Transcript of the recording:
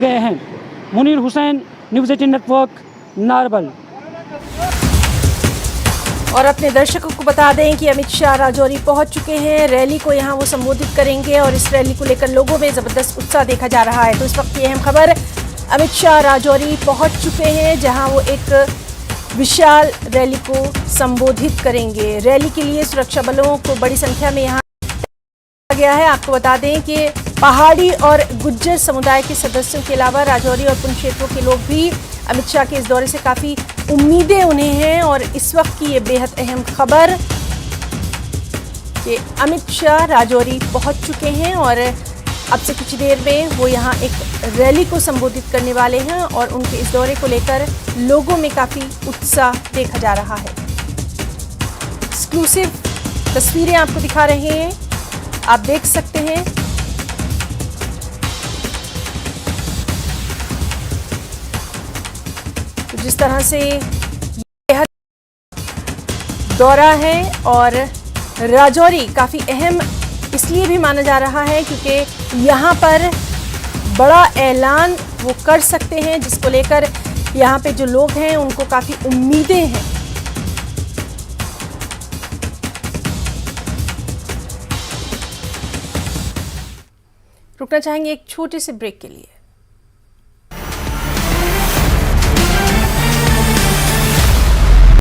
गए हैं। Munir Hussain, news 18 network, Narbal. और अपने दर्शकों को बता दें कि अमित शाह राजौरी पहुंच चुके हैं। रैली को यहां वो संबोधित करेंगे और इस रैली को लेकर लोगों में जबरदस्त उत्साह देखा जा रहा है। तो इस वक्त की अहम खबर, अमित शाह राजौरी पहुंच चुके हैं जहां वो एक विशाल रैली को संबोधित करेंगे। रैली के लिए सुरक्षा बलों को बड़ी संख्या में यहां गया है। आपको बता दें कि पहाड़ी और गुज्जर समुदाय के सदस्यों के अलावा राजौरी और पुंछ क्षेत्रों के लोग भी अमित शाह के इस दौरे से काफ़ी उम्मीदें उन्हें हैं। और इस वक्त की ये बेहद अहम खबर कि अमित शाह राजौरी पहुंच चुके हैं और अब से कुछ देर में वो यहाँ एक रैली को संबोधित करने वाले हैं और उनके इस दौरे को लेकर लोगों में काफ़ी उत्साह देखा जा रहा है। एक्सक्लूसिव तस्वीरें आपको दिखा रहे हैं, आप देख सकते हैं। तो जिस तरह से यह दौरा है और राजौरी काफ़ी अहम इसलिए भी माना जा रहा है क्योंकि यहाँ पर बड़ा ऐलान वो कर सकते हैं जिसको लेकर यहाँ पे जो लोग हैं उनको काफ़ी उम्मीदें हैं। रुकना चाहेंगे एक छोटे से ब्रेक के लिए।